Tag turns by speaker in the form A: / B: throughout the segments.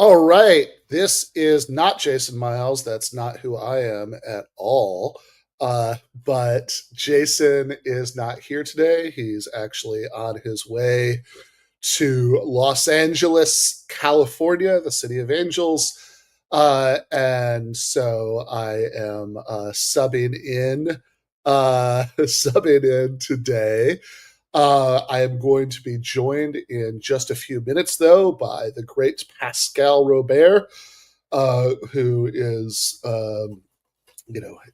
A: All right. This is not Jason Miles. That's not who I am at all. But Jason is not here today. He's actually on his way to Los Angeles, California, the city of angels. And so I am subbing in today. I am going to be joined in just a few minutes, though, by the great Pascal Robert, who is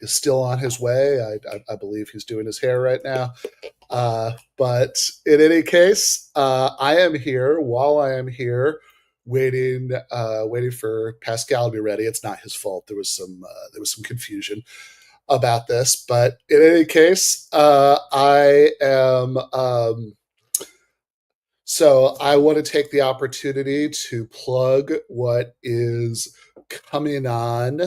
A: still on his way. I believe he's doing his hair right now. But in any case, I am here. While I am here, waiting for Pascal to be ready. It's not his fault. There was some confusion about this, but in any case, I am. So I want to take the opportunity to plug what is coming on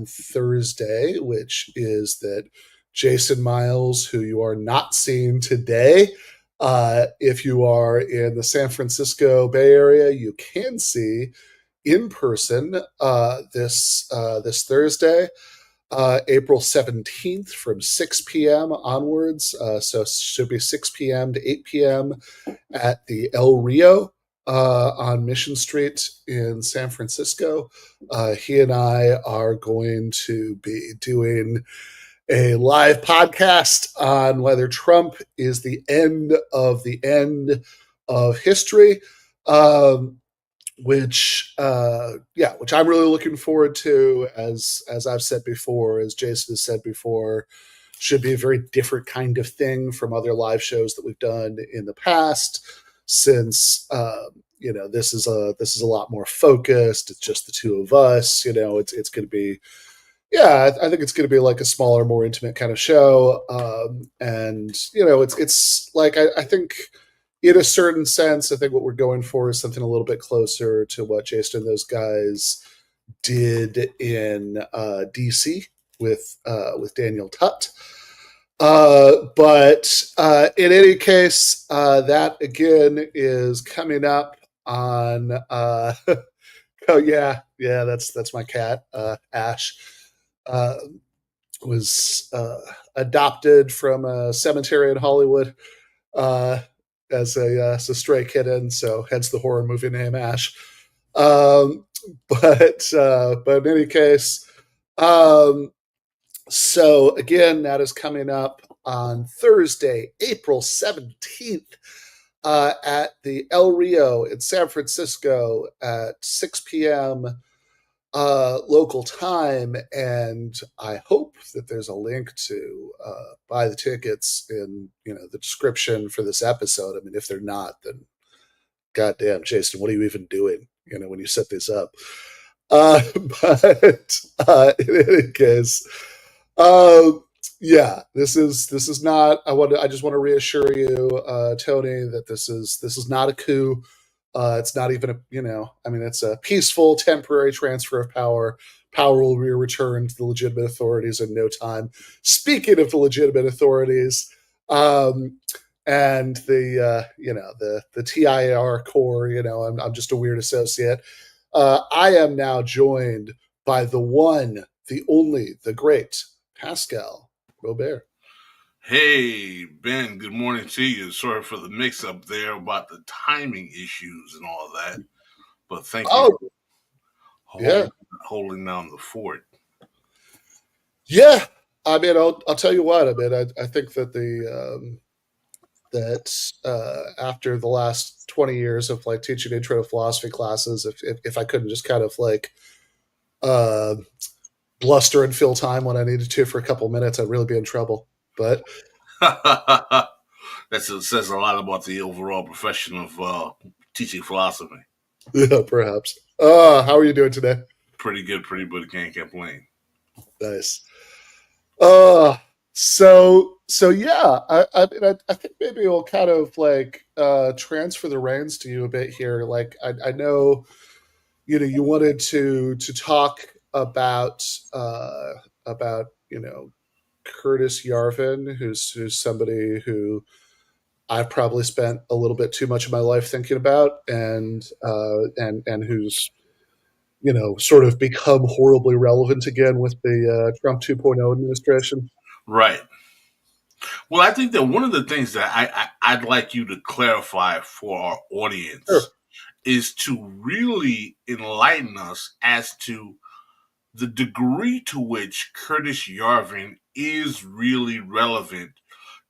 A: Thursday, which is that Jason Miles, who you are not seeing today, if you are in the San Francisco Bay Area, you can see in person this Thursday, April 17th from 6 p.m. onwards. So it should be 6 p.m. to 8 p.m. at the El Rio on Mission Street in San Francisco. He and I are going to be doing a live podcast on whether Trump is the end of history. Which I'm really looking forward to. As I've said before, as Jason has said before, should be a very different kind of thing from other live shows that we've done in the past. Since this is a lot more focused. It's just the two of us. It's going to be. Yeah, I think it's going to be like a smaller, more intimate kind of show, and it's like I think in a certain sense, I think what we're going for is something a little bit closer to what Jason and those guys did in DC with Daniel Tutt. But in any case, that again is coming up on. Oh yeah, that's my cat, Ash. Was adopted from a cemetery in Hollywood. As a stray kitten, so hence the horror movie name Ash. But in any case, so again, that is coming up on Thursday, April 17th, at the El Rio in San Francisco at 6 p.m. Local time, and I hope that there's a link to buy the tickets in the description for this episode. I mean, if they're not, then goddamn, Jason, what are you even doing? When you set this up. But in any case, this is not. I just want to reassure you, Tony, that this is not a coup. It's not even it's a peaceful, temporary transfer of power. Power will be returned to the legitimate authorities in no time. Speaking of the legitimate authorities, and the TIAR core, I'm just a weird associate. I am now joined by the one, the only, the great Pascal Robert.
B: Hey, Ben, good morning to you. Sorry for the mix-up there about the timing issues and all that. But thank you for holding down the fort.
A: Yeah. I mean, I'll tell you what. I mean, I think that after the last 20 years of like teaching intro to philosophy classes, if I couldn't just kind of like bluster and fill time when I needed to for a couple minutes, I'd really be in trouble. But
B: that says a lot about the overall profession of teaching philosophy.
A: Yeah, perhaps. How are you doing today?
B: Pretty good, can't complain.
A: Nice. So yeah, I think maybe we'll kind of like transfer the reins to you a bit here. Like I know, you wanted to talk about Curtis Yarvin, who's somebody who I've probably spent a little bit too much of my life thinking about, and who's sort of become horribly relevant again with the Trump 2.0 administration.
B: Right. Well, I think that one of the things that I'd like you to clarify for our audience
A: Sure.
B: is to really enlighten us as to the degree to which Curtis Yarvin is really relevant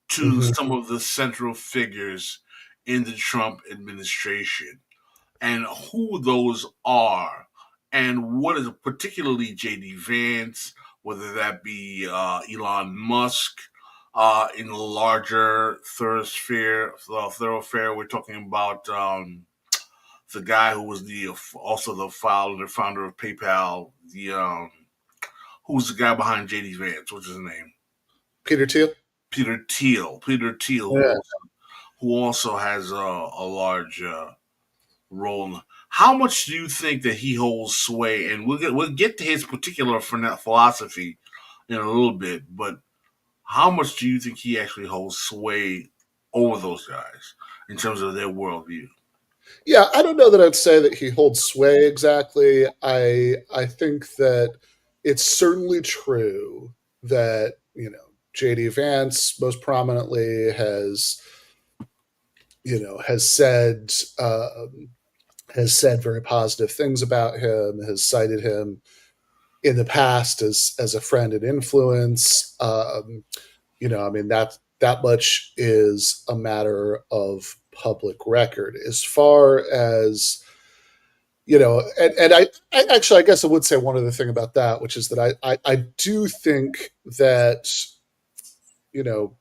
B: to
A: Hmm.
B: some of the central figures in the Trump administration and who those are and what is particularly JD Vance, whether that be Elon Musk, in the larger thoroughfare. We're talking about the guy who was the also the founder of PayPal. Who's the guy behind JD Vance? What's his name?
A: Peter Thiel.
B: Peter Thiel. Peter Thiel,
A: Yeah.
B: who also has a large role. How much do you think that he holds sway? And we'll get to his particular philosophy in a little bit, but how much do you think he actually holds sway over those guys in terms of their worldview?
A: Yeah, I don't know that I'd say that he holds sway exactly. I think that it's certainly true that JD Vance most prominently has said has said very positive things about him, has cited him in the past as a friend and influence. I mean that much is a matter of public record. As far as and I actually, I guess I would say one other thing about that, which is that I do think that you know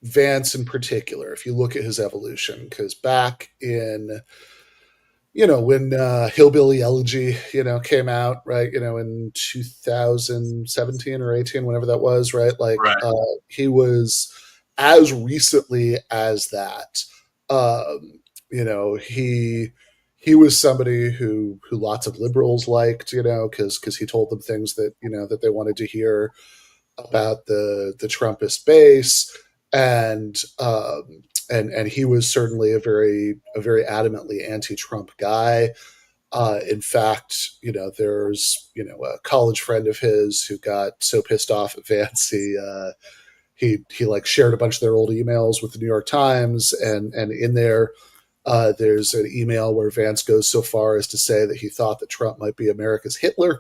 A: Vance in particular, if you look at his evolution, because back in when Hillbilly Elegy came out, right, in 2017 or 18, whenever that was, right, like
B: Right.
A: he was as recently as that. um he was somebody who lots of liberals liked, because he told them things that they wanted to hear about the Trumpist base, and and he was certainly a very adamantly anti-Trump guy. In fact, there's a college friend of his who got so pissed off at Vance, he like shared a bunch of their old emails with the New York Times, and in there, there's an email where Vance goes so far as to say that he thought that Trump might be America's Hitler.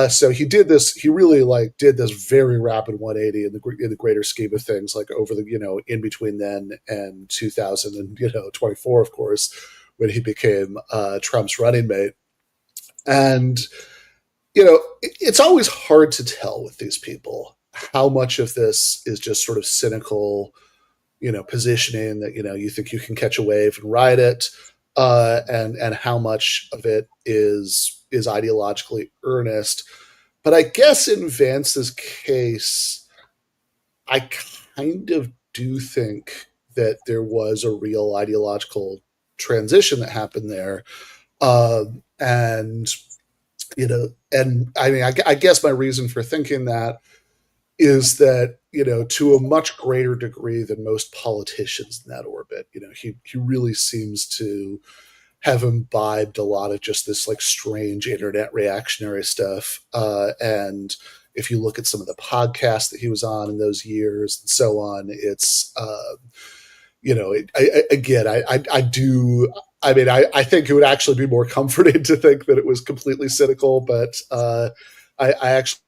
A: So he did this. He really like did this very rapid 180 in the greater scheme of things, like over the in between then and 2024, of course, when he became Trump's running mate. And it's always hard to tell with these people how much of this is just sort of cynical, positioning that you think you can catch a wave and ride it, and how much of it is ideologically earnest. But I guess in Vance's case, I kind of do think that there was a real ideological transition that happened there, and and I mean, I guess my reason for thinking that is that to a much greater degree than most politicians in that orbit, he really seems to have imbibed a lot of just this like strange internet reactionary stuff. And if you look at some of the podcasts that he was on in those years and so on, it's again, I do. I mean, I think it would actually be more comforting to think that it was completely cynical, but I actually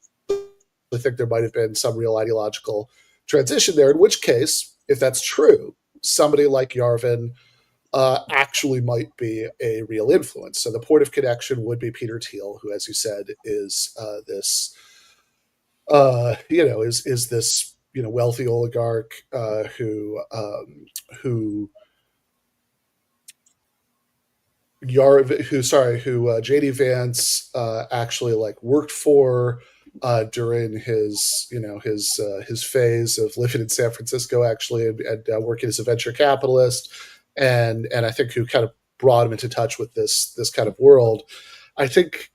A: think there might have been some real ideological transition there. In which case, if that's true, somebody like Yarvin actually might be a real influence. So the point of connection would be Peter Thiel, who, as you said, is this, is this wealthy oligarch who who JD Vance actually like worked for during his phase of living in San Francisco, actually, and working as a venture capitalist, and I think who kind of brought him into touch with this kind of world. I think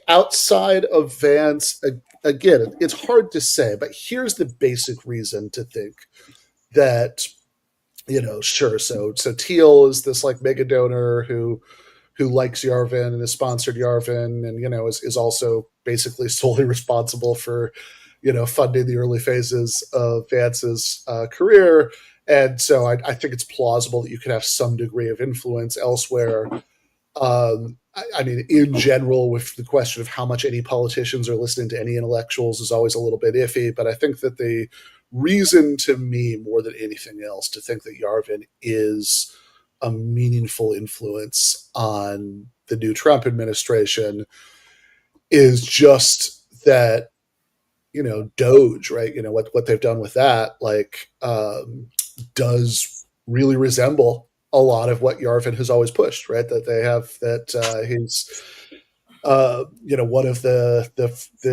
A: outside of Vance, again, it's hard to say, but here's the basic reason to think that sure. So Teal is this like mega donor who likes Yarvin and has sponsored Yarvin, and is also basically solely responsible for funding the early phases of Vance's career. And so I think it's plausible that you could have some degree of influence elsewhere. I mean, in general, with the question of how much any politicians are listening to any intellectuals is always a little bit iffy. But I think that the reason to me, more than anything else, to think that Yarvin is a meaningful influence on the new Trump administration is just that Doge, right? What they've done with that, like, does really resemble a lot of what Yarvin has always pushed, right? That they have that he's one of the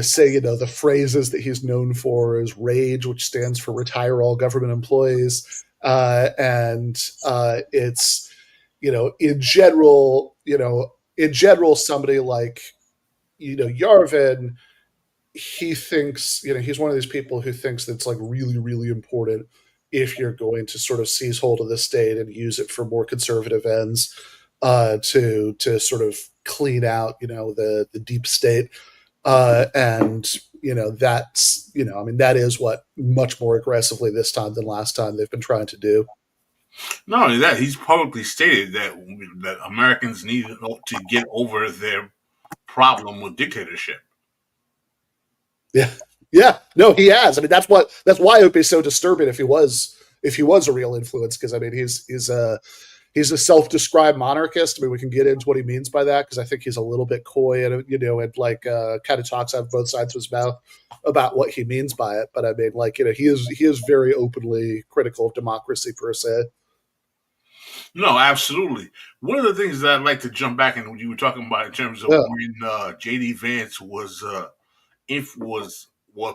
A: say the phrases that he's known for is rage, which stands for retire all government employees, and it's in general somebody like Yarvin, he thinks, he's one of these people who thinks that it's like really, really important if you're going to sort of seize hold of the state and use it for more conservative ends, to sort of clean out, the deep state, and that's I mean that is what much more aggressively this time than last time they've been trying to do.
B: Not only that, he's publicly stated that Americans need to get over their problem with dictatorship.
A: Yeah, yeah, no, he has. I mean, that's why it would be so disturbing if he was a real influence, because I mean he's a self-described monarchist. I mean, we can get into what he means by that because I think he's a little bit coy and and like kind of talks out of both sides of his mouth about what he means by it. But I mean, like he is very openly critical of democracy per se.
B: No, absolutely. One of the things that I'd like to jump back and you were talking about in terms of
A: Yeah,
B: when JD Vance if was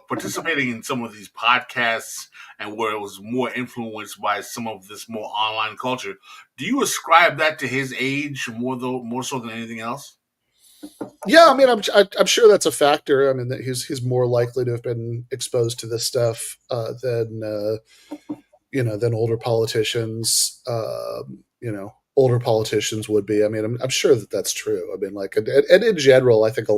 B: participating in some of these podcasts and where it was more influenced by some of this more online culture. Do you ascribe that to his age more so than anything else?
A: yeah. I mean, I'm sure that's a factor. I mean, that he's more likely to have been exposed to this stuff than older politicians. Older politicians would be. I mean, I'm sure that that's true. I mean, like, and in general, I think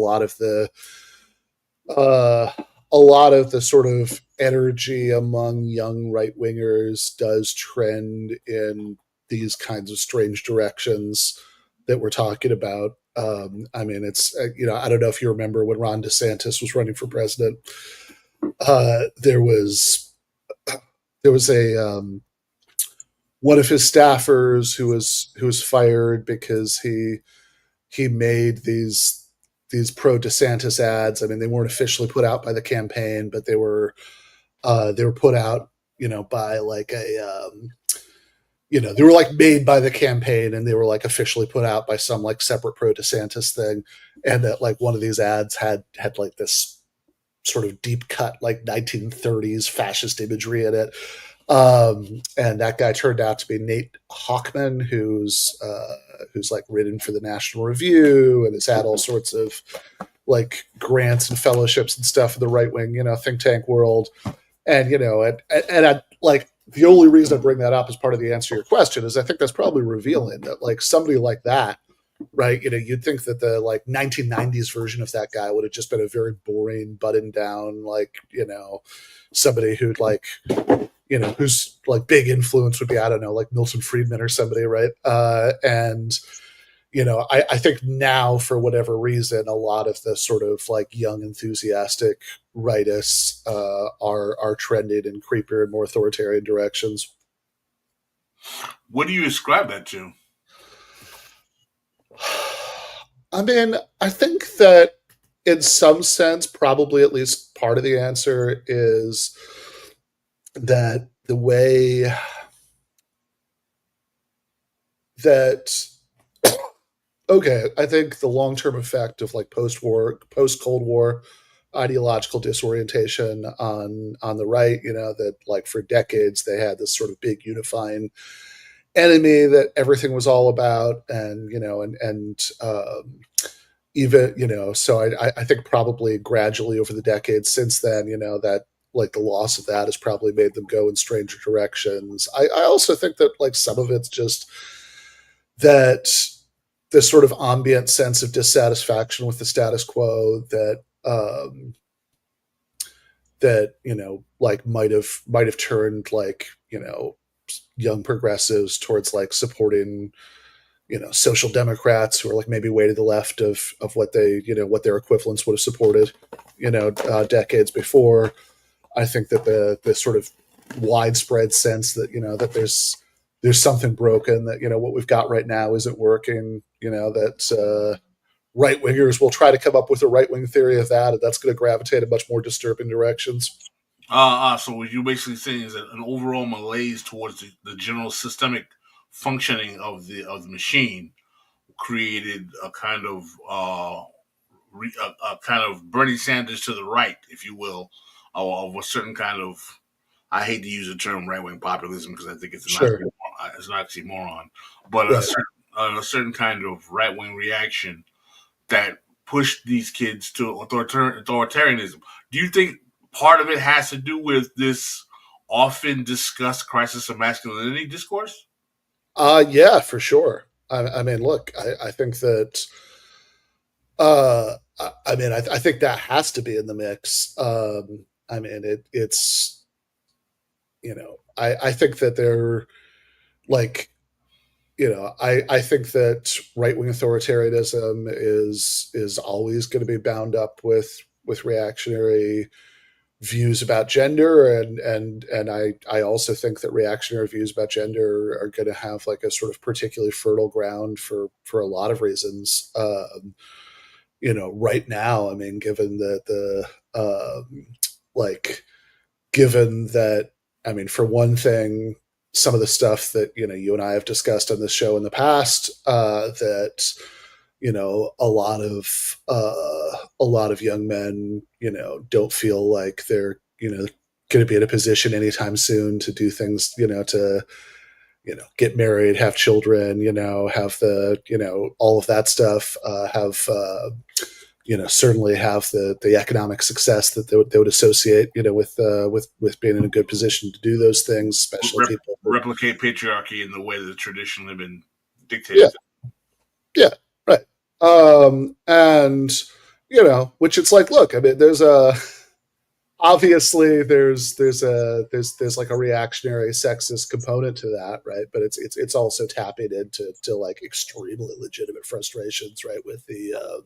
A: uh, a lot of the sort of energy among young right wingers does trend in these kinds of strange directions that we're talking about. I mean, it's I don't know if you remember when Ron DeSantis was running for president. Uh, there was there was a one of his staffers who was fired because he made these pro DeSantis ads. I mean, they weren't officially put out by the campaign, but they were put out, by like they were like made by the campaign, and they were like officially put out by some like separate pro DeSantis thing, and that like one of these ads had like this sort of deep cut like 1930s fascist imagery in it. And that guy turned out to be Nate Hawkman, who's like written for the National Review and has had all sorts of like grants and fellowships and stuff in the right wing, think tank world. And and I like the only reason I bring that up as part of the answer to your question is I think that's probably revealing that like somebody like that, right? You'd think that the like 1990s version of that guy would have just been a very boring, button down, like somebody who'd like whose like big influence would be, I don't know, like Milton Friedman or somebody, right? And I think now for whatever reason, a lot of the sort of like young enthusiastic rightists are trending in creepier and more authoritarian directions.
B: What do you ascribe that to?
A: I mean, I think that in some sense, probably at least part of the answer is that the way that okay, I think the long term effect of like post Cold War ideological disorientation on the right, that like for decades they had this sort of big unifying enemy that everything was all about, and even so I think probably gradually over the decades since then, that like the loss of that has probably made them go in stranger directions. I also think that like some of it's just that this sort of ambient sense of dissatisfaction with the status quo that like might have turned like young progressives towards like supporting social democrats who are like maybe way to the left of what they what their equivalents would have supported decades before. I think that the sort of widespread sense that that there's something broken, that what we've got right now isn't working, that right wingers will try to come up with a right wing theory of that, and that's going to gravitate in much more disturbing directions.
B: So what you're basically saying is that an overall malaise towards the general systemic functioning of the machine created a kind of a kind of Bernie Sanders to the right, if you will, of a certain kind of. I hate to use the term right wing populism because I think
A: Sure.
B: it's an oxymoron, but
A: Right.
B: a certain kind of right wing reaction that pushed these kids to authoritarianism. Do you think part of it has to do with this often discussed crisis of masculinity discourse?
A: Yeah, for sure. I mean, look, I think that I think that has to be in the mix. I mean, it's I think that they're like I think that right wing authoritarianism is always going to be bound up with reactionary views about gender, and I also think that reactionary views about gender are going to have like a sort of particularly fertile ground for a lot of reasons. Right now, I mean, given that like given that, I mean, for one thing, some of the stuff that you and I have discussed on this show in the past, that a lot of young men don't feel like they're going to be in a position anytime soon to do things, to get married, have children, have the all of that stuff, have certainly have the economic success that they would associate with being in a good position to do those things, especially people that,
B: Replicate patriarchy in the way that it's traditionally been
A: yeah,
B: dictated.
A: yeah, right. And which it's like, look, I mean, there's a obviously there's like a reactionary sexist component to that, right? But it's also tapping into to like extremely legitimate frustrations, right, with the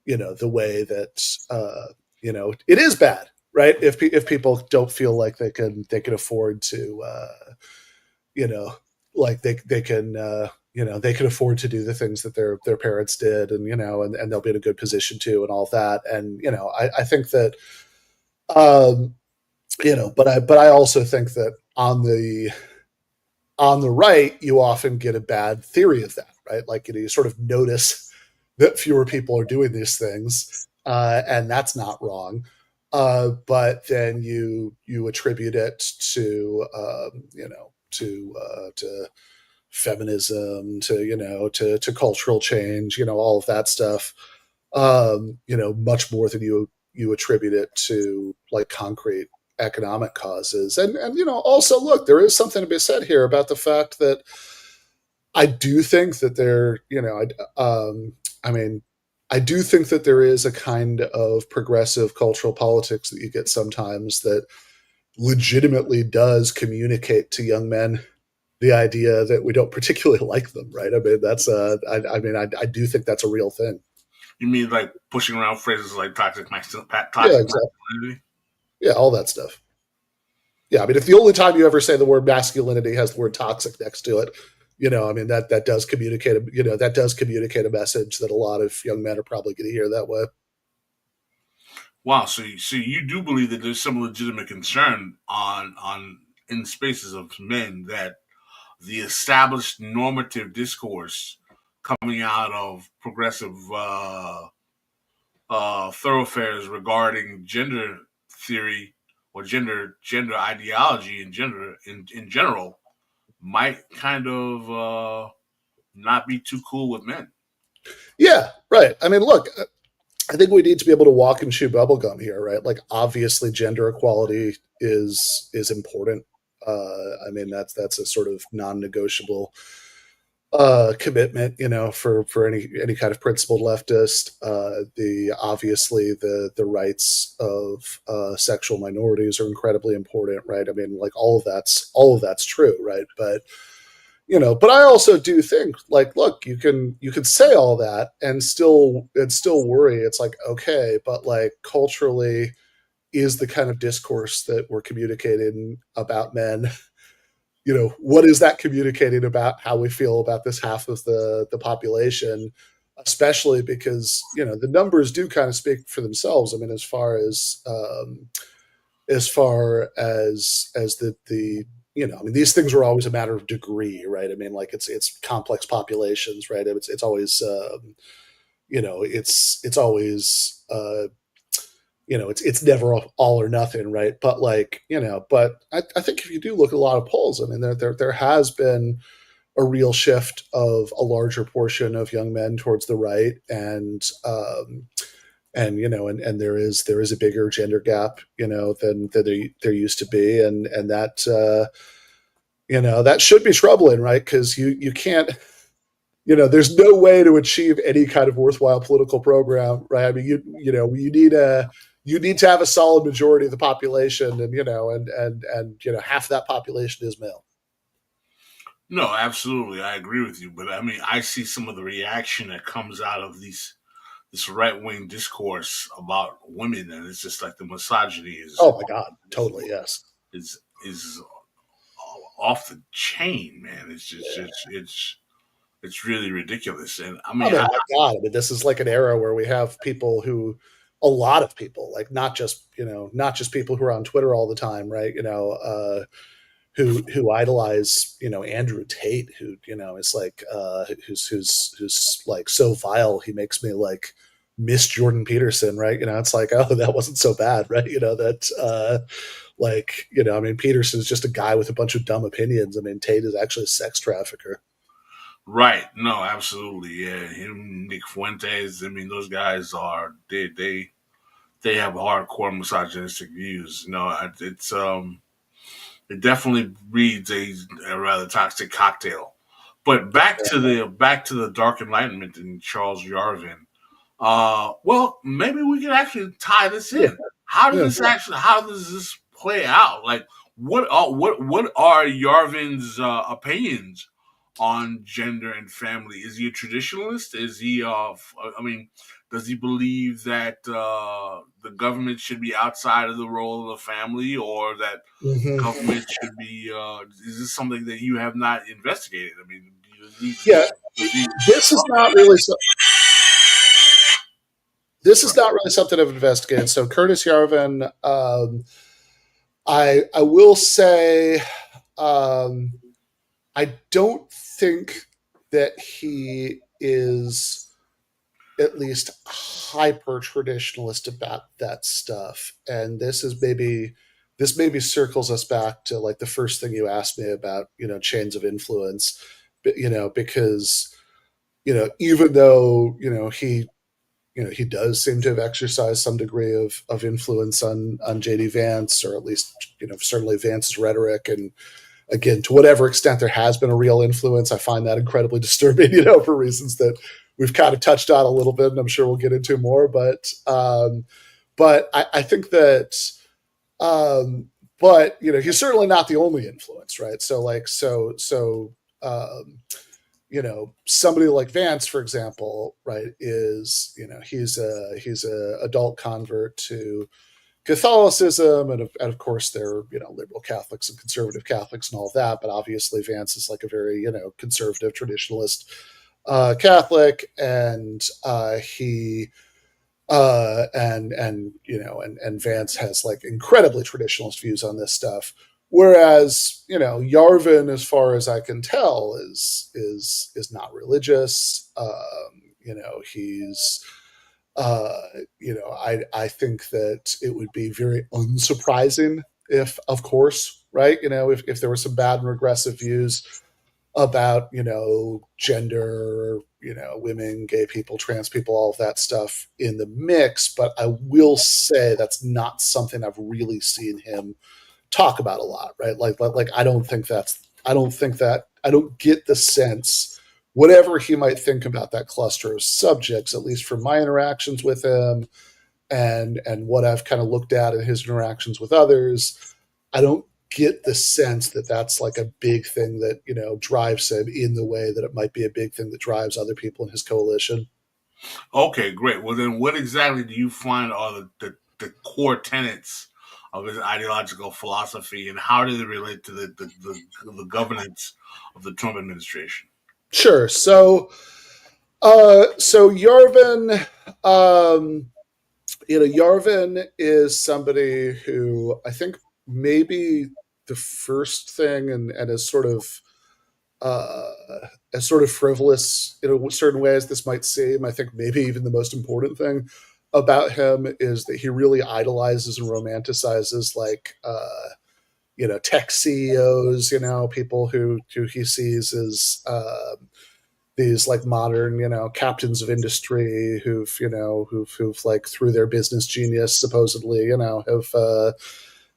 A: the way that it is bad, right? If people don't feel like they can afford to you know like they can they can afford to do the things that their parents did, and and they'll be in a good position to, and all that. And I think that um but I also think that on the right, you often get a bad theory of that, right? Like you sort of notice that fewer people are doing these things, and that's not wrong. But then you attribute it to to feminism, to to cultural change, all of that stuff. Much more than you attribute it to like concrete economic causes. And also, look, there is something to be said here about the fact that I do think that I mean, I do think that there is a kind of progressive cultural politics that you get sometimes that legitimately does communicate to young men the idea that we don't particularly like them, right? I mean, I mean, I do think that's a real thing.
B: You mean like pushing around phrases like
A: Yeah,
B: toxic
A: exactly.
B: masculinity?
A: Yeah, all that stuff. Yeah, I mean, if the only time you ever say the word masculinity has the word toxic next to it, I mean, that does communicate, that does communicate a message that a lot of young men are probably going to hear that way.
B: Wow. So you do believe that there's some legitimate concern on in spaces of men that the established normative discourse coming out of progressive thoroughfares regarding gender theory or gender ideology and gender in general might kind of not be too cool with men.
A: Yeah, right. I mean, look. I think we need to be able to walk and chew bubblegum here, right? Like obviously gender equality is important. I mean that's a sort of non-negotiable commitment, for any kind of principled leftist. The obviously the rights of sexual minorities are incredibly important, right? I mean, like all of that's true, right? But I also do think, like, look, you can say all that and still worry. It's like, okay, but like culturally, is the kind of discourse that we're communicating about men, what is that communicating about how we feel about this half of the population, especially because the numbers do kind of speak for themselves. I mean, as far as the I mean, these things are always a matter of degree, right? I mean, like it's complex populations, right? It's always it's always it's never all or nothing, right? But like but I think if you do look at a lot of polls, I mean, there has been a real shift of a larger portion of young men towards the right, and there is a bigger gender gap, than there used to be, and that should be troubling, right? Because you can't, there's no way to achieve any kind of worthwhile political program, right? I mean, you need to have a solid majority of the population, and half of that population is male.
B: No, absolutely, I agree with you. But I mean, I see some of the reaction that comes out of this right wing discourse about women, and it's just like the misogyny
A: Oh my God, totally, yes.
B: is off the chain, man. It's really ridiculous. And I
A: I
B: mean,
A: mean, my God, I mean, this is like an era where we have people a lot of people, like not just people who are on Twitter all the time, right? Who idolize, Andrew Tate, who is like who's like so vile he makes me like miss Jordan Peterson, right? It's like, oh, that wasn't so bad, right? That like I mean, Peterson's just a guy with a bunch of dumb opinions. I mean, Tate is actually a sex trafficker.
B: right? No, absolutely, yeah. Him, Nick Fuentes. I mean, those guys are they have hardcore misogynistic views. It definitely breeds a rather toxic cocktail. But back to the Dark Enlightenment and Charles Yarvin. Well, maybe we can actually tie this
A: Yeah,
B: in. How does
A: yeah.
B: this play out? Like, what are Yarvin's opinions on gender and family? Is he a traditionalist? Is he I mean, does he believe that the government should be outside of the role of the family, or that
A: Hmm.
B: government should be? Is this something that you have not investigated? I mean,
A: Yeah,
B: does he
A: this is not really so, this is not really something I've investigated. So Curtis Yarvin, I will say, um, I don't think that he is at least hyper traditionalist about that stuff. And this maybe circles us back to like the first thing you asked me about, chains of influence. But, because, even though, he does seem to have exercised some degree of influence on JD Vance, or at least, certainly Vance's rhetoric. And again, to whatever extent there has been a real influence, I find that incredibly disturbing, for reasons that we've kind of touched on a little bit, and I'm sure we'll get into more. But I think that, but he's certainly not the only influence, right? So like, um, somebody like Vance, for example, right, is he's a adult convert to Catholicism, and of course there are liberal Catholics and conservative Catholics and all of that, but obviously Vance is like a very conservative traditionalist Catholic, and he and Vance has like incredibly traditionalist views on this stuff, whereas Yarvin, as far as I can tell, is not religious. He's I think that it would be very unsurprising if, of course, right, if there were some bad and regressive views about gender, women, gay people, trans people, all of that stuff in the mix. But I will say that's not something I've really seen him talk about a lot, right? Like I don't think that's I don't get the sense whatever he might think about that cluster of subjects, at least from my interactions with him and what I've kind of looked at in his interactions with others, I don't get the sense that that's like a big thing that drives him in the way that it might be a big thing that drives other people in his coalition.
B: Okay, great. Well, then, what exactly do you find are the core tenets of his ideological philosophy, and how do they relate to the governance of the Trump administration?
A: Sure. So Yarvin, um, Yarvin is somebody who I think maybe the first thing, and uh, as sort of frivolous in a certain way as this might seem, I think maybe even the most important thing about him is that he really idolizes and romanticizes tech CEOs, people who he sees as these like modern, captains of industry who've like through their business genius supposedly,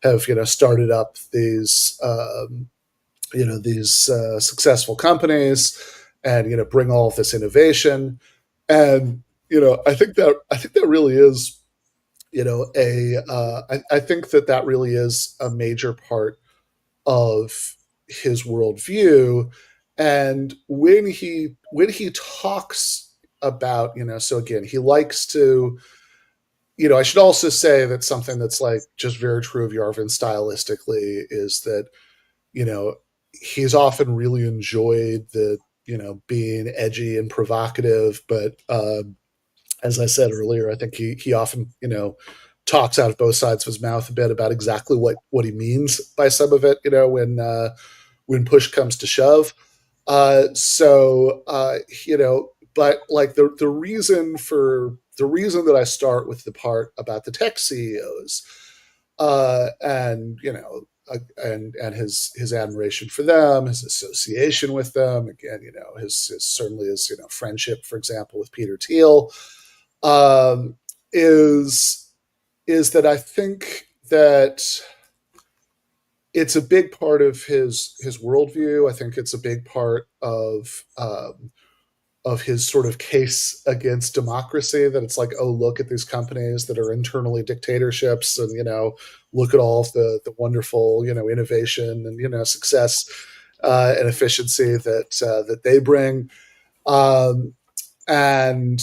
A: have started up these successful companies and bring all of this innovation. And I think that really is I think that really is a major part of his worldview. And when he talks about, so again, he likes to, I should also say that something that's like just very true of Yarvin stylistically is that, you know, he's often really enjoyed the, being edgy and provocative, but as I said earlier, I think he often, talks out of both sides of his mouth a bit about exactly what he means by some of it, when push comes to shove. But like the reason that I start with the part about the tech CEOs, and and his admiration for them, his association with them, again, his certainly his friendship, for example, with Peter Thiel, um, is is that I think that it's a big part of his worldview. I think it's a big part of his sort of case against democracy. That it's like, oh, look at these companies that are internally dictatorships, and look at all of the wonderful innovation and success and efficiency that they bring. Um, and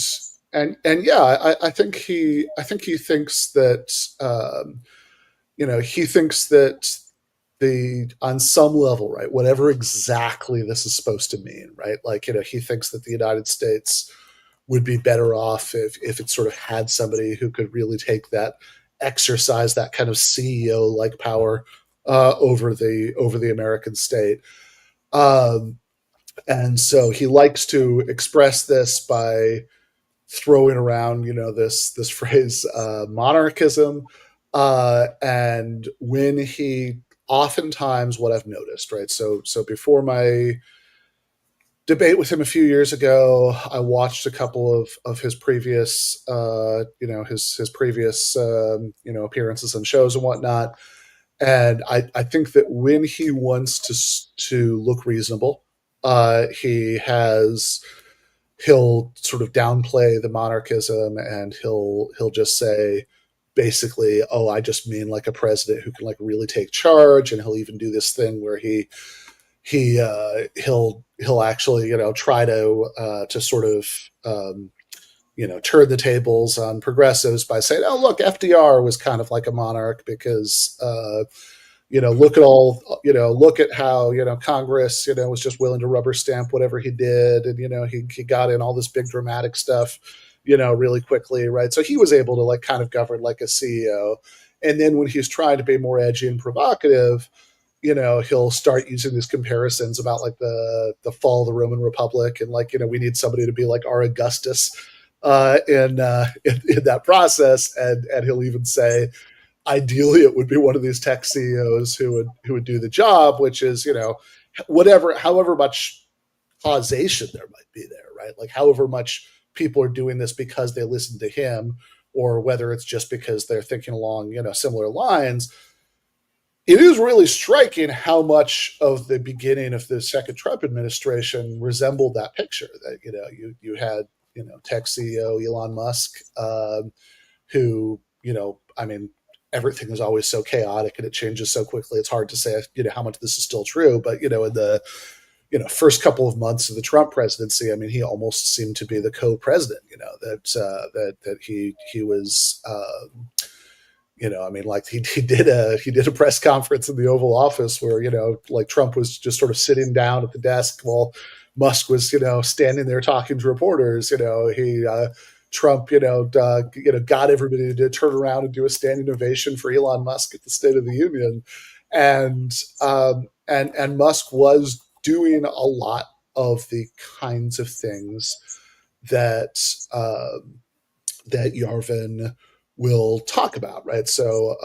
A: and yeah, I think he thinks that he thinks that the on some level, right, whatever exactly this is supposed to mean, right, like he thinks that the United States would be better off if it sort of had somebody who could really take that, exercise that kind of CEO like power over the American state. Um, and so he likes to express this by throwing around, this phrase, monarchism. And when he oftentimes, what I've noticed, right? So before my debate with him a few years ago, I watched a couple of his previous, his previous, appearances on shows and whatnot. And I think that when he wants to look reasonable, he has he'll sort of downplay the monarchism, and he'll just say basically, oh, I just mean like a president who can like really take charge. And he'll even do this thing where he'll actually try to sort of turn the tables on progressives by saying, oh, look, FDR was kind of like a monarch because look at how Congress was just willing to rubber stamp whatever he did, and he got in all this big dramatic stuff really quickly, right? So he was able to like kind of govern like a CEO. And then when he's trying to be more edgy and provocative, he'll start using these comparisons about like the fall of the Roman Republic, and like we need somebody to be like our Augustus in that process. And he'll even say ideally it would be one of these tech CEOs who would do the job, which is, however much causation there might be there, right? Like however much people are doing this because they listen to him, or whether it's just because they're thinking along, similar lines. It is really striking how much of the beginning of the second Trump administration resembled that picture. That you had tech CEO Elon Musk, who I mean, everything is always so chaotic and it changes so quickly. It's hard to say how much this is still true. But in the first couple of months of the Trump presidency, I mean, he almost seemed to be the co-president. That he was. I mean, like he did a press conference in the Oval Office where like Trump was just sort of sitting down at the desk while Musk was standing there talking to reporters. Trump got everybody to turn around and do a standing ovation for Elon Musk at the State of the Union, and Musk was doing a lot of the kinds of things that that Yarvin will talk about, right? So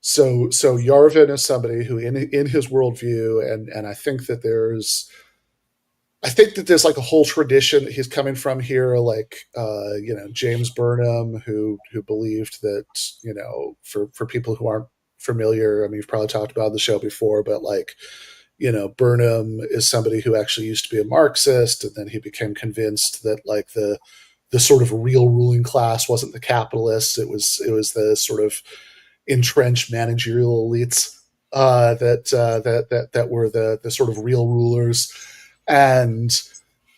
A: Yarvin is somebody who, in his worldview, and I think that there's like a whole tradition that he's coming from here, like James Burnham, who believed that for people who aren't familiar, I mean, you've probably talked about the show before, but like Burnham is somebody who actually used to be a Marxist, and then he became convinced that like the sort of real ruling class wasn't the capitalists; it was the sort of entrenched managerial elites that were the sort of real rulers, and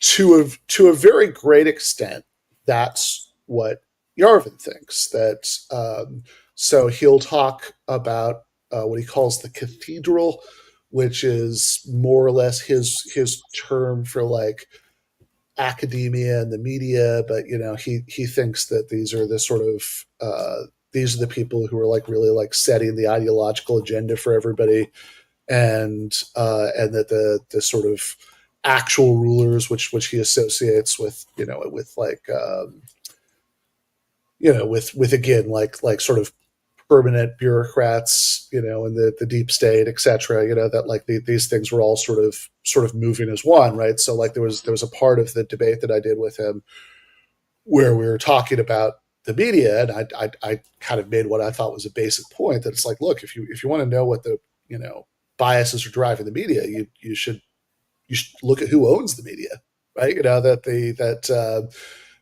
A: to a very great extent, that's what Yarvin thinks. That so he'll talk about what he calls the cathedral, which is more or less his term for like academia and the media, but he thinks that these are the sort of these are the people who are like really like setting the ideological agenda for everybody, and that the sort of actual rulers, which he associates with with like with again like sort of permanent bureaucrats, and the deep state, et cetera, that like these things were all sort of moving as one, right? So like there was a part of the debate that I did with him where we were talking about the media, and I kind of made what I thought was a basic point that it's like, look, if you want to know what the biases are driving the media, you should look at who owns the media, right?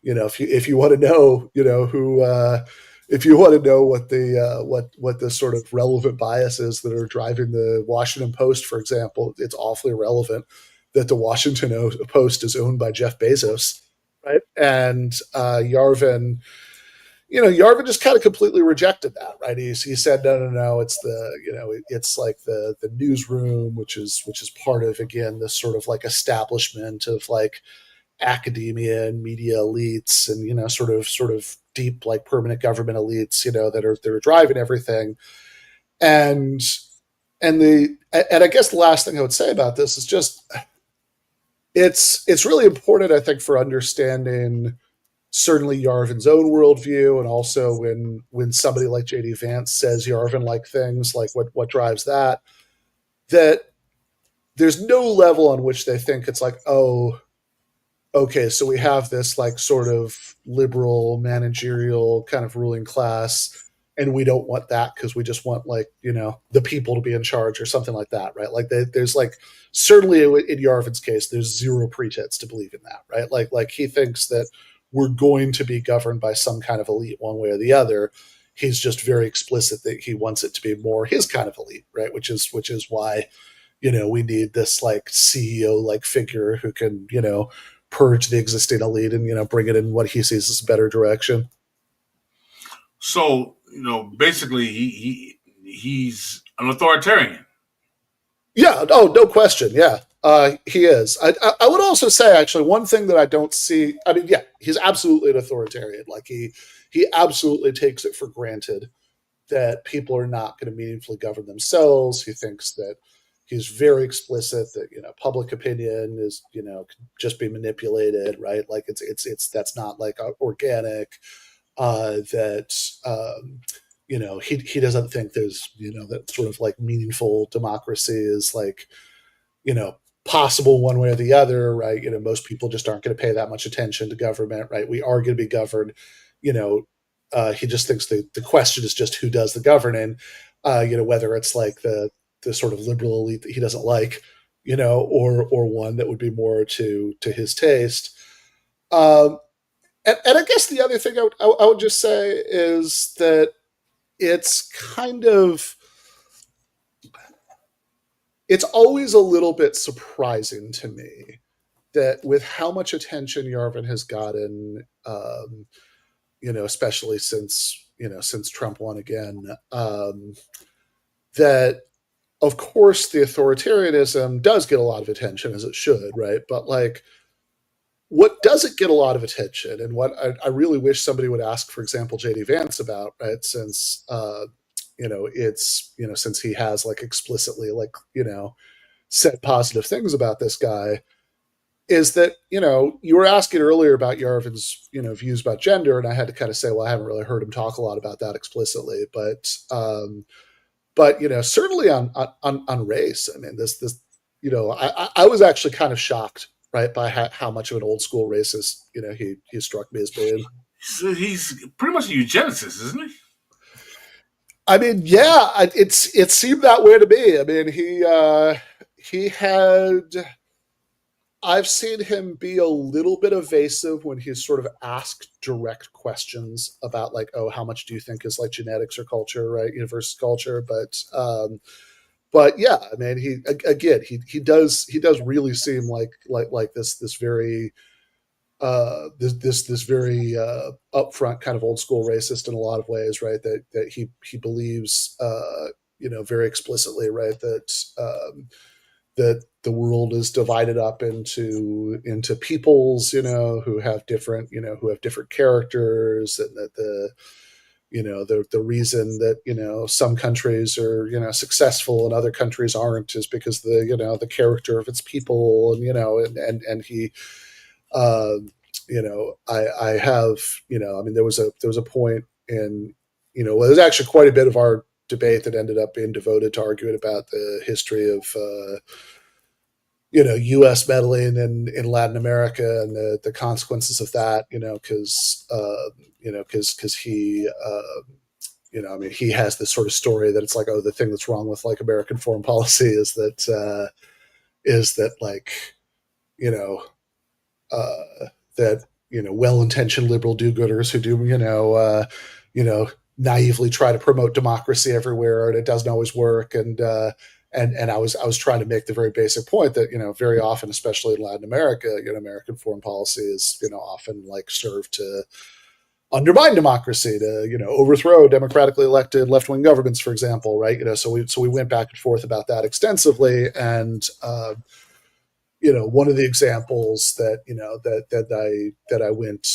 A: If you want to know, who if you want to know what the what the sort of relevant biases that are driving the Washington Post, for example, it's awfully relevant that the Washington Post is owned by Jeff Bezos, right? And Yarvin just kind of completely rejected that, right? He said, no, it's it's like the newsroom, which is part of again this sort of like establishment of like academia and media elites, and sort of deep like permanent government elites, that are driving everything. And and I guess the last thing I would say about this is just it's really important, I think, for understanding certainly Yarvin's own worldview, and also when somebody like JD Vance says Yarvin like things, like what drives that there's no level on which they think it's like, oh, okay, so we have this like sort of liberal managerial kind of ruling class, and we don't want that because we just want like the people to be in charge or something like that, right? Like there's like certainly in Yarvin's case, there's zero pretense to believe in that, right? Like he thinks that we're going to be governed by some kind of elite one way or the other. He's just very explicit that he wants it to be more his kind of elite, right? Which is why we need this like CEO like figure who can purge the existing elite and bring it in what he sees as a better direction.
B: So basically, he's an authoritarian.
A: Yeah, oh, no question. Yeah, he is. I would also say actually one thing that I don't see. I mean, yeah, he's absolutely an authoritarian. Like he absolutely takes it for granted that people are not going to meaningfully govern themselves. He thinks that he's very explicit that public opinion is can just be manipulated, right? Like it's that's not like organic. That he doesn't think there's that sort of like meaningful democracy is like possible one way or the other, right? Most people just aren't going to pay that much attention to government, right? We are going to be governed. You know, he just thinks the question is just who does the governing. Whether it's like the sort of liberal elite that he doesn't like, or one that would be more to his taste. Um, and I guess the other thing I would just say is that it's kind of it's always a little bit surprising to me that with how much attention Yarvin has gotten, especially since Trump won again, that of course the authoritarianism does get a lot of attention as it should, right? But like, what doesn't get a lot of attention, and what I really wish somebody would ask, for example, JD Vance about, right? Since since he has like explicitly like said positive things about this guy, is that you were asking earlier about Yarvin's views about gender, and I had to kind of say, well, I haven't really heard him talk a lot about that explicitly, but certainly on race. I mean, this I was actually kind of shocked, right, by how much of an old school racist he struck me as being.
B: So he's pretty much a eugenicist, isn't he?
A: I mean, yeah, it seemed that way to me. I mean, he had. I've seen him be a little bit evasive when he's sort of asked direct questions about like, oh, how much do you think is like genetics or culture, right? Versus culture, but yeah, I mean, he does really seem like this very this very upfront kind of old school racist in a lot of ways, right? That he believes very explicitly, right, that the world is divided up into peoples, who have different characters, and that the reason that some countries are successful and other countries aren't is because the character of its people, and he I have I mean, there was a point in well, there's actually quite a bit of our debate that ended up being devoted to arguing about the history of U.S. meddling in Latin America and the consequences of that. Because he. I mean, he has this sort of story that it's like, oh, the thing that's wrong with like American foreign policy is that like, you know, that well-intentioned liberal do-gooders who do naively try to promote democracy everywhere, and it doesn't always work. And I was trying to make the very basic point that very often, especially in Latin America, American foreign policy is often like served to undermine democracy, to overthrow democratically elected left-wing governments, for example, right? So we went back and forth about that extensively, and one of the examples that I went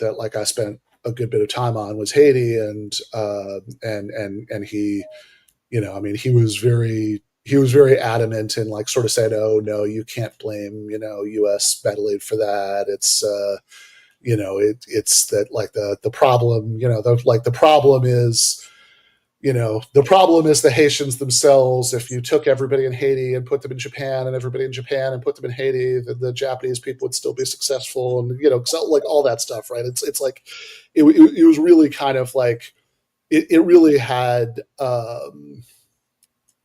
A: that like I spent a good bit of time on was Haiti, and he I mean, he was very adamant and like sort of said, oh no, you can't blame U.S. meddling for that. It's that like the problem the problem is the problem is the Haitians themselves. If you took everybody in Haiti and put them in Japan, and everybody in Japan and put them in Haiti, then the Japanese people would still be successful, and so, like all that stuff, right? It's like it was really kind of like it really had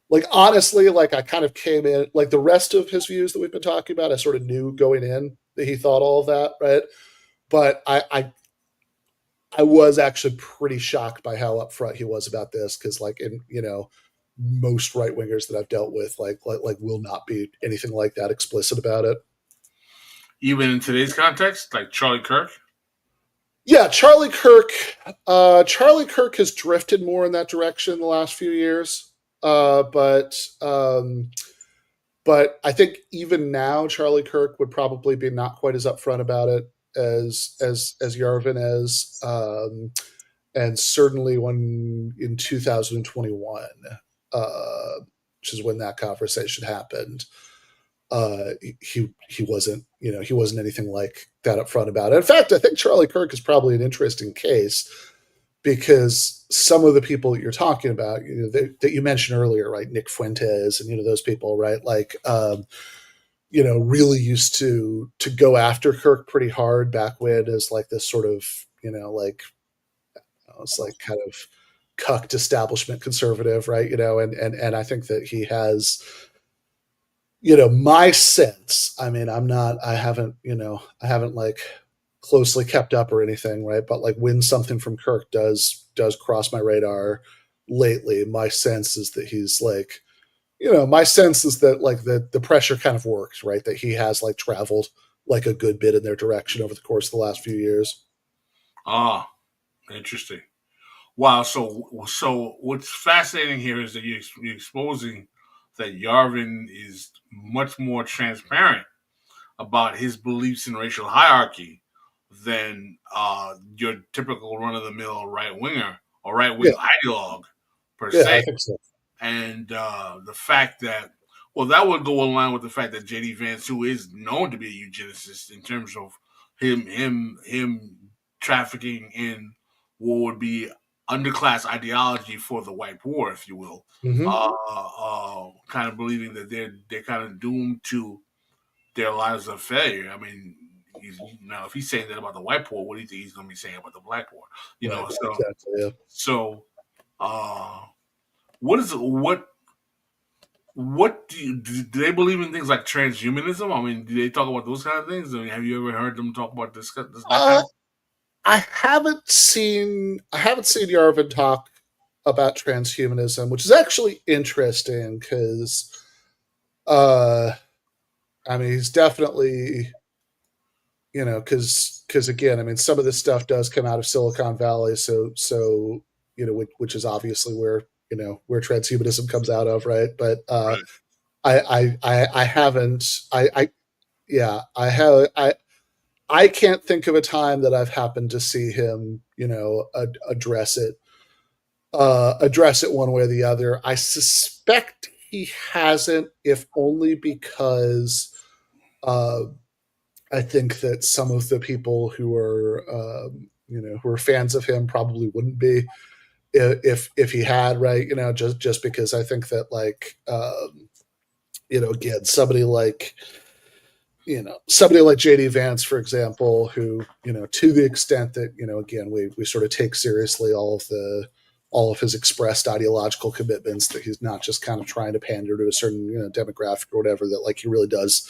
A: like honestly, like I kind of came in like the rest of his views that we've been talking about. I sort of knew going in that he thought all of that, right? But I was actually pretty shocked by how upfront he was about this, because like in most right wingers that I've dealt with like will not be anything like that explicit about it.
B: Even in today's context, like Charlie Kirk.
A: Yeah, Charlie Kirk. Charlie Kirk has drifted more in that direction in the last few years, but I think even now Charlie Kirk would probably be not quite as upfront about it as Yarvin is, and certainly when in 2021, which is when that conversation happened, he wasn't anything like that upfront about it. In fact, I think Charlie Kirk is probably an interesting case because some of the people that you're talking about, that you mentioned earlier, right? Nick Fuentes and those people, right? Like, really used to go after Kirk pretty hard back when as like this sort of, like it's like kind of cucked establishment conservative, right? And I think that he has, my sense. I mean, I haven't like closely kept up or anything, right? But like when something from Kirk does cross my radar lately, my sense is that he's like, my sense is that like the pressure kind of works, right? That he has like traveled like a good bit in their direction over the course of the last few years.
B: Ah, interesting. Wow. So what's fascinating here is that you're exposing that Yarvin is much more transparent about his beliefs in racial hierarchy than your typical run of the mill right winger or right
A: Yeah,
B: wing ideologue per
A: yeah,
B: se.
A: I think so.
B: And the fact that, well, that would go in line with the fact that JD Vance, who is known to be a eugenicist in terms of him trafficking in what would be underclass ideology for the white poor, if you will,
A: Hmm.
B: kind of believing that they're kind of doomed to their lives of failure. I mean, now if he's saying that about the white poor, what do you think he's going to be saying about the black poor? You
A: Right,
B: know, so
A: exactly. Yeah.
B: so uh, what is what do they believe in things like transhumanism? I mean, do they talk about those kind of things? I mean, have you ever heard them talk about this that kind
A: Uh,
B: of?
A: I haven't seen Yarvin talk about transhumanism, which is actually interesting because, uh, I mean, he's definitely, because again, I mean, some of this stuff does come out of Silicon Valley, so which is obviously where transhumanism comes out of, right? But
B: Right.
A: I haven't, yeah, I can't think of a time that I've happened to see him, address it one way or the other. I suspect he hasn't, if only because uh, I think that some of the people who are fans of him probably wouldn't be if he had, right? Just because I think that like again, somebody like JD Vance, for example, who, to the extent that, again, we sort of take seriously all of his expressed ideological commitments, that he's not just kind of trying to pander to a certain, demographic or whatever, that like he really does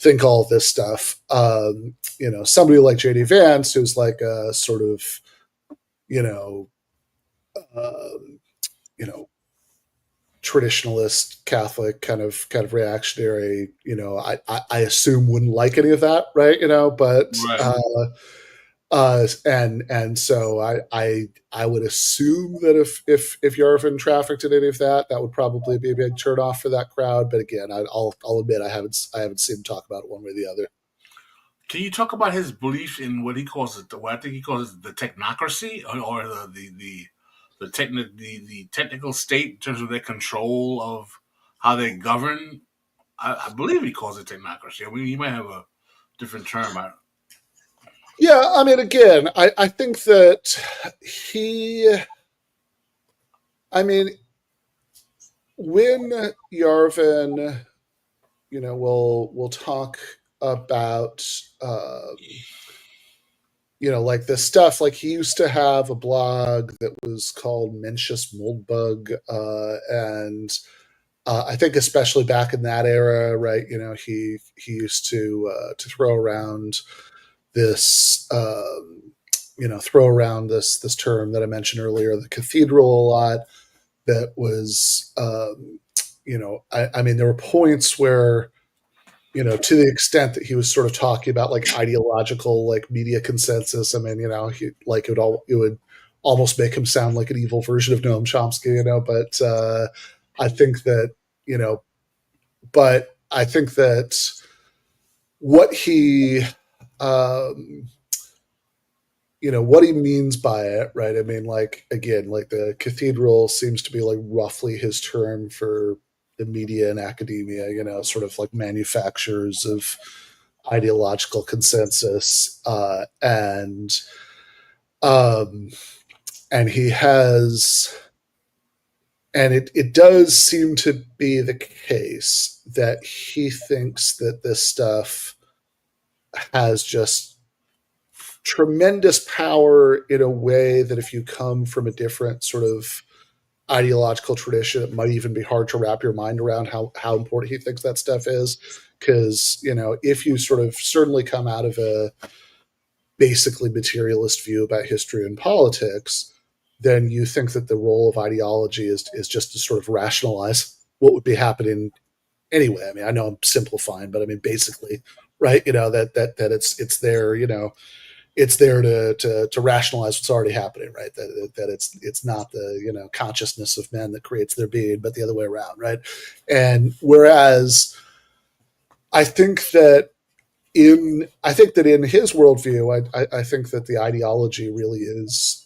A: think all of this stuff. Somebody like JD Vance, who's like a sort of, you know, um, you know, traditionalist Catholic kind of reactionary, I assume wouldn't like any of that, right? But
B: Right.
A: and so I would assume that if Yarvin trafficked in any of that, that would probably be a big turn off for that crowd. But again, I'll admit I haven't seen him talk about it one way or the other.
B: Can you talk about his belief in what he calls it? What I think he calls it the technocracy, or the technical state in terms of their control of how they govern. I believe he calls it technocracy. I mean, he might have a different term.
A: Yeah, I mean, again, I think that he, I mean, when Yarvin, will talk about, like this stuff. Like he used to have a blog that was called Mencius Moldbug, and I think especially back in that era, right? He used to this. Throw around this term that I mentioned earlier, the cathedral, a lot. That was, I mean, there were points where, to the extent that he was sort of talking about like ideological, like media consensus. I mean, he like it would almost make him sound like an evil version of Noam Chomsky, But I think that, you know, but I think that what he, um, what he means by it, right? I mean, like again, like the cathedral seems to be like roughly his term for the media and academia, sort of like manufacturers of ideological consensus, um, and he has, and it does seem to be the case that he thinks that this stuff has just tremendous power in a way that if you come from a different sort of ideological tradition, it might even be hard to wrap your mind around how important he thinks that stuff is. Because, if you sort of certainly come out of a basically materialist view about history and politics, then you think that the role of ideology is just to sort of rationalize what would be happening anyway. I mean, I know I'm simplifying, but I mean, basically, right? That it's there, it's there to rationalize what's already happening, right? That it's not the consciousness of men that creates their being, but the other way around, right? And whereas I think that in his worldview, I think that the ideology really is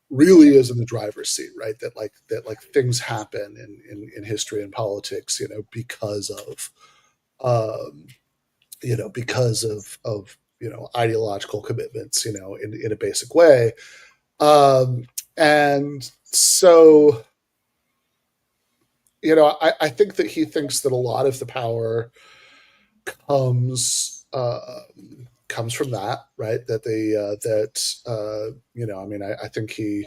A: in the driver's seat, right? That things happen in history and politics, because of um, ideological commitments, in a basic way. And so, I think that he thinks that a lot of the power comes from that, right? That they I mean, I think he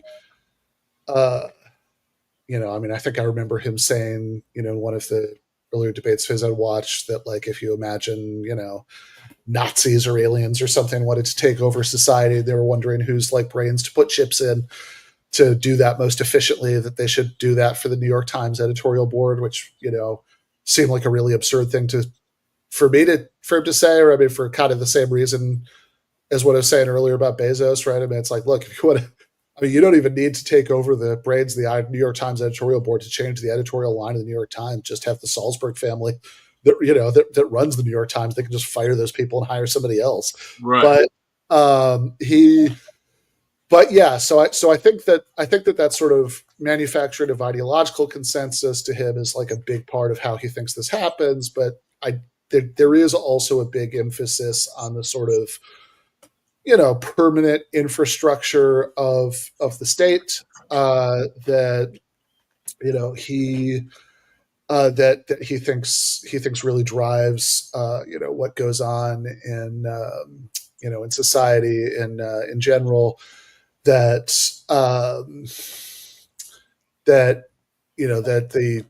A: uh, I mean, I think I remember him saying, in one of the earlier debates of his I watched, that like if you imagine, Nazis or aliens or something wanted to take over society, they were wondering whose like brains to put chips in to do that most efficiently, that they should do that for the New York Times editorial board, which, seemed like a really absurd thing for him to say, or I mean, for kind of the same reason as what I was saying earlier about Bezos, right? I mean, it's like, look, if you want to, I mean, you don't even need to take over the brains of the New York Times editorial board to change the editorial line of the New York Times. Just have the Salzburg family that runs the New York Times. They can just fire those people and hire somebody else.
B: Right.
A: But he, but yeah, so I think that sort of manufacturing of ideological consensus to him is like a big part of how he thinks this happens. But there is also a big emphasis on the sort of permanent infrastructure of the state, that he that he thinks really drives what goes on in society in general, that that that the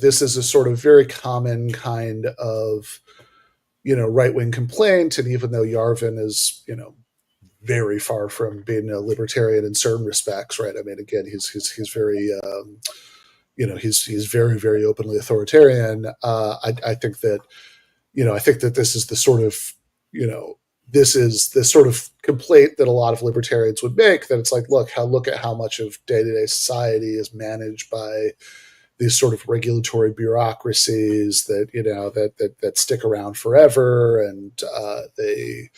A: this is a sort of very common kind of right wing complaint. And even though Yarvin is very far from being a libertarian in certain respects, right? I mean, again, he's very he's very, very openly authoritarian. I think that this is the sort of this is the sort of complaint that a lot of libertarians would make, that it's like, look at how much of day-to-day society is managed by these sort of regulatory bureaucracies that that stick around forever, and they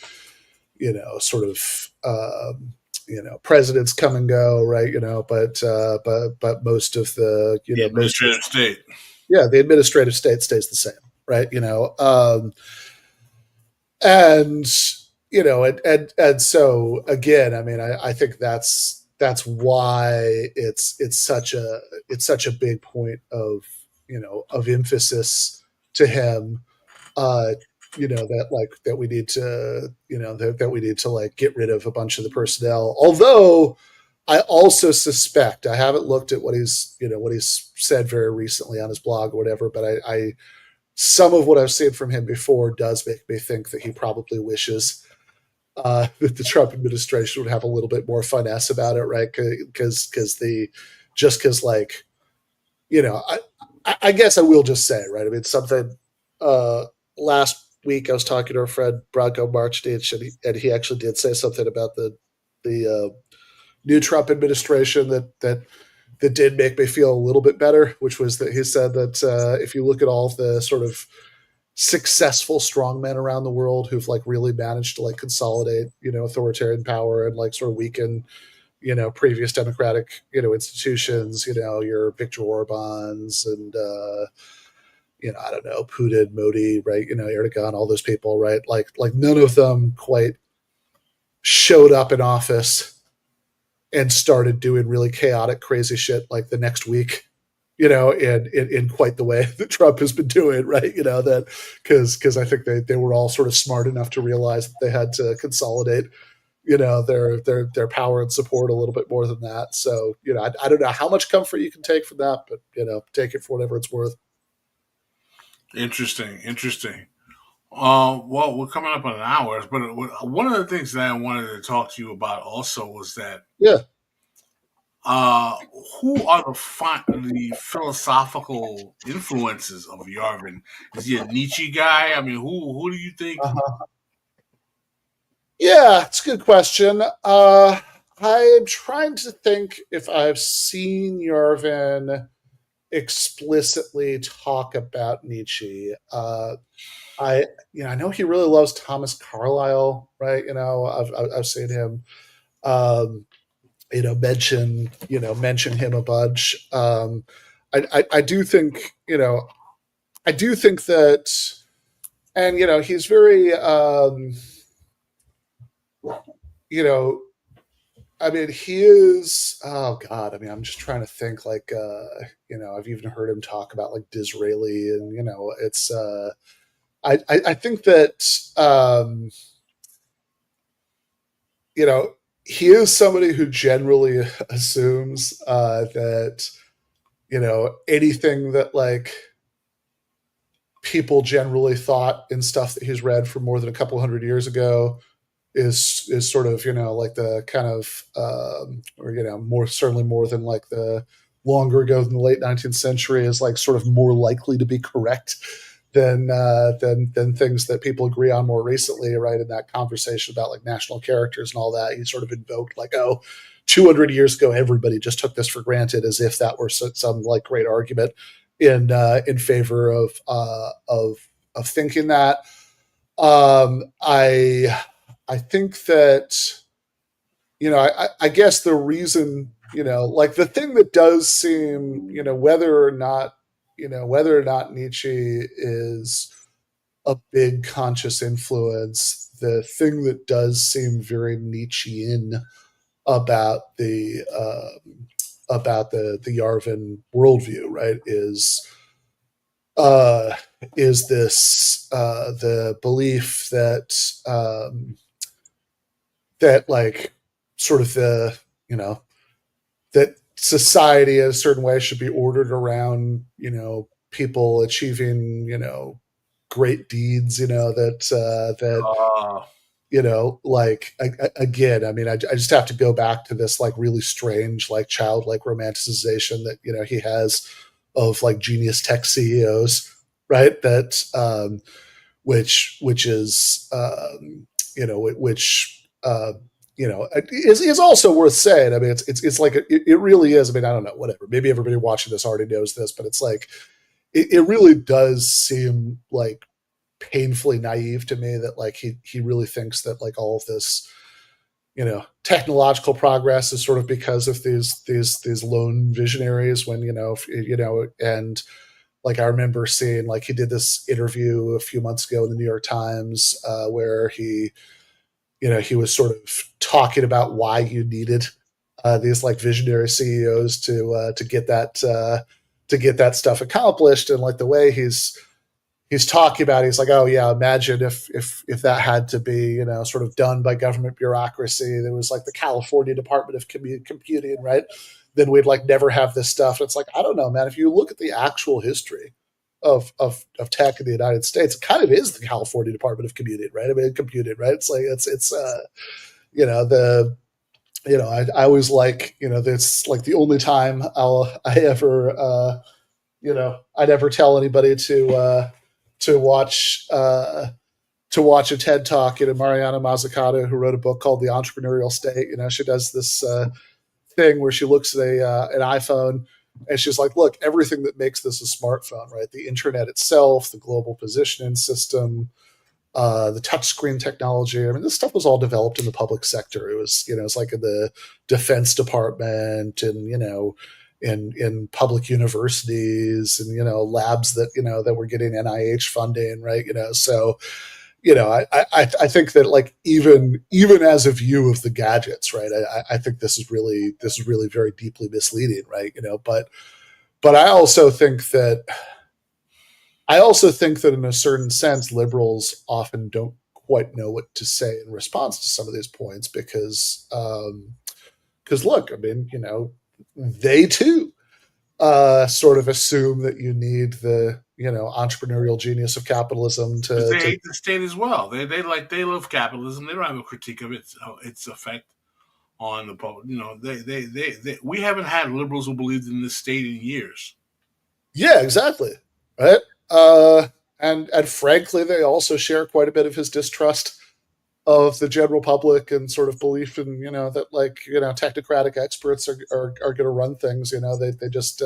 A: sort of presidents come and go, right? But most of the
B: The
A: most of
B: administrative state.
A: the administrative state stays the same, right? And and so again, I mean, I think that's why it's such a big point of emphasis to him, uh that we need to that we need to like get rid of a bunch of the personnel. Although I also suspect, I haven't looked at what he's said very recently on his blog or whatever, but I some of what I've seen from him before does make me think that he probably wishes that the Trump administration would have a little bit more finesse about it, right? Because like I guess I will just say, right? I mean, something last week I was talking to our friend Bronco Marchditch, and he actually did say something about the new Trump administration that did make me feel a little bit better, which was that he said that if you look at all of the sort of successful strongmen around the world who've like really managed to like consolidate authoritarian power and like sort of weaken previous democratic institutions, your Viktor Orbans and I don't know, Putin, Modi, right? Erdogan, all those people, right? Like none of them quite showed up in office and started doing really chaotic, crazy shit like the next week, in quite the way that Trump has been doing, right? That because I think they were all sort of smart enough to realize that they had to consolidate, their power and support a little bit more than that. So, I don't know how much comfort you can take from that, but take it for whatever it's worth.
B: Interesting, interesting. Well, we're coming up on an hour, but one of the things that I wanted to talk to you about also was that
A: Yeah.
B: uh, who are the philosophical influences of Yarvin? Is he a Nietzsche guy? I mean, who do you think?
A: Uh-huh. Yeah, it's a good question. I'm trying to think if I've seen Yarvin explicitly talk about Nietzsche. I know he really loves Thomas Carlyle, right? I've seen him, um, mention him a bunch. I do think, I do think that, and he's very, you know, I mean, he is. Oh God, I mean, I'm just trying to think. Like, I've even heard him talk about like Disraeli, and it's. I think that you know he is somebody who generally assumes that anything that like people generally thought in stuff that he's read from more than a couple hundred years ago is sort of like the kind of or more certainly more than like the longer ago than the late 19th century is like sort of more likely to be correct than things that people agree on more recently, right? In that conversation about like national characters and all that, he sort of invoked like, oh, 200 years ago everybody just took this for granted, as if that were some like great argument in favor of thinking that. I think that I guess the reason, like the thing that does seem, whether or not Nietzsche is a big conscious influence, the thing that does seem very Nietzschean about the Yarvin worldview, right, uh, is this the belief that like sort of that society in a certain way should be ordered around people achieving great deeds, that
B: Uh,
A: like again, I mean, I just have to go back to this like really strange like childlike romanticization that he has of like genius tech CEOs, right? That which is which is also worth saying. I mean, it's like it really is. I mean, I don't know, whatever. Maybe everybody watching this already knows this, but it's like it really does seem like painfully naive to me that like he really thinks that like all of this technological progress is sort of because of these lone visionaries when and like I remember seeing like he did this interview a few months ago in the New York Times where he was sort of talking about why you needed these like visionary CEOs to get that stuff accomplished, and like the way he's talking about it, he's like, oh yeah, imagine if that had to be sort of done by government bureaucracy. There was like the California Department of Computing, right? Then we'd like never have this stuff. It's like, I don't know, man. If you look at the actual history of tech in the United States, it kind of is the California Department of Computing, right? I mean, computing, right? It's like it's the I always like that's like the only time I'd ever tell anybody to watch to watch a TED talk. Mariana Mazzucato, who wrote a book called The Entrepreneurial State, she does this thing where she looks at an iPhone and she's like, look, everything that makes this a smartphone, right? The internet itself, the global positioning system, the touchscreen technology. I mean, this stuff was all developed in the public sector. It was, it's like in the Defense Department and, in public universities and, labs that, that were getting NIH funding, right? So, I think that like even as a view of the gadgets, right? I think this is really very deeply misleading, right? But I also think that in a certain sense, liberals often don't quite know what to say in response to some of these points because look, I mean, they too sort of assume that you need the entrepreneurial genius of capitalism
B: Because
A: to
B: they
A: to
B: hate the state as well. They love capitalism. They don't have a critique of its effect on the public. We haven't had liberals who believed in this state in years.
A: Yeah, exactly. Right. And frankly, they also share quite a bit of his distrust of the general public and sort of belief in that like technocratic experts are going to run things. They just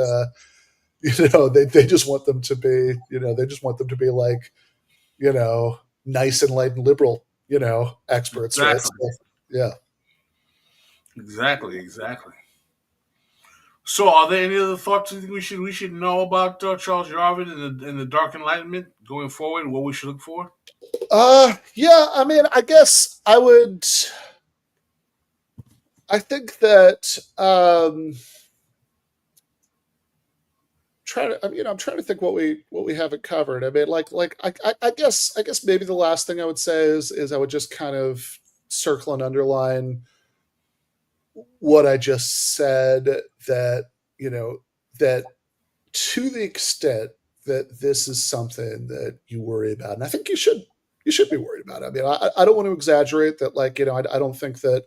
A: they just want them to be they just want them to be like nice enlightened liberal experts, right?
B: Exactly.
A: So, yeah.
B: Exactly. So, are there any other thoughts you think we should know about Charles Yarvin and the Dark Enlightenment going forward? What we should look for?
A: Yeah, I mean, I guess I think that I'm trying to think what we haven't covered. I mean, I guess maybe the last thing I would say is I would just kind of circle and underline what I just said, that you know that to the extent that this is something that you worry about, and I think you should be worried about it. I mean, I don't want to exaggerate that. Like, I don't think that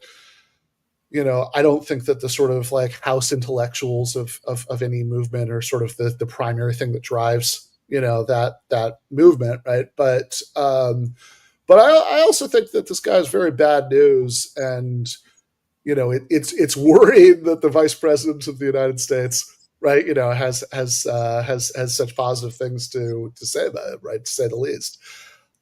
A: the sort of like house intellectuals of any movement are sort of the primary thing that drives that movement, right? But I also think that this guy is very bad news, and it's worrying that the vice president of the United States, right, has such positive things to say about it, right, to say the least.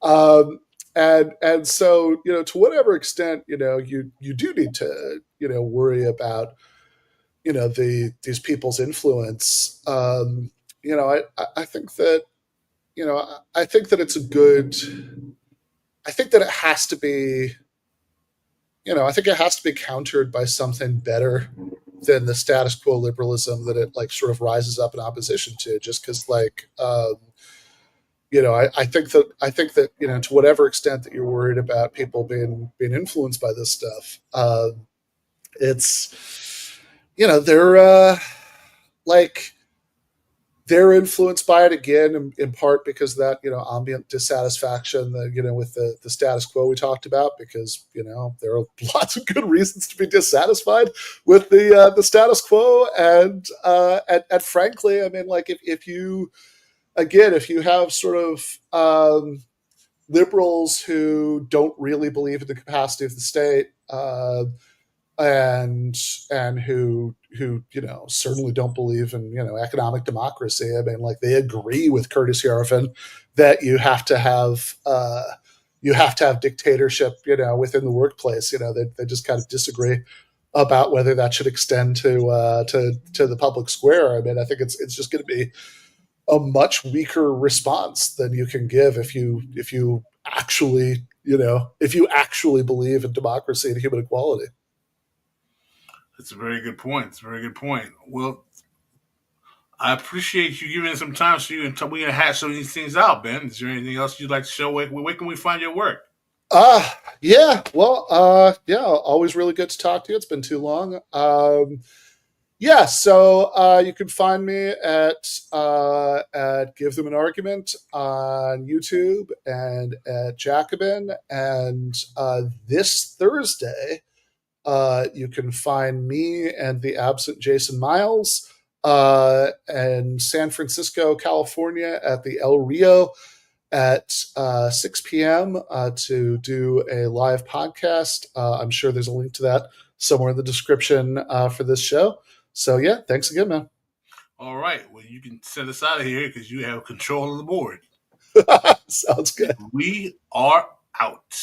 A: Um, and so to whatever extent you do need to worry about these people's influence. I think that I think that it's a good. I think that it has to be I think it has to be countered by something better than the status quo liberalism that it like sort of rises up in opposition to. Just because, like, I think that to whatever extent that you're worried about people being influenced by this stuff, it's they're like they're influenced by it again in part because of that ambient dissatisfaction with the status quo we talked about, because there are lots of good reasons to be dissatisfied with the status quo. And frankly, I mean, like, if you have sort of liberals who don't really believe in the capacity of the state, and who certainly don't believe in economic democracy. I mean, like, they agree with Curtis Yarvin that you have to have dictatorship within the workplace. They just kind of disagree about whether that should extend to the public square. I mean, I think it's just going to be a much weaker response than you can give if you actually believe in democracy and human equality.
B: That's a very good point. It's a very good point. Well, I appreciate you giving some time so you can we can hash some of these things out, Ben. Is there anything else you'd like to show? Where can we find your work?
A: Yeah. Well, yeah. Always really good to talk to you. It's been too long. Yeah. So you can find me at Give Them an Argument on YouTube and at Jacobin. And this Thursday, you can find me and the absent Jason Miles in San Francisco, California, at the El Rio at 6 p.m. To do a live podcast. I'm sure there's a link to that somewhere in the description for this show. So, yeah, thanks again, man.
B: All right. Well, you can send us out of here because you have control of the board.
A: Sounds good.
B: We are out.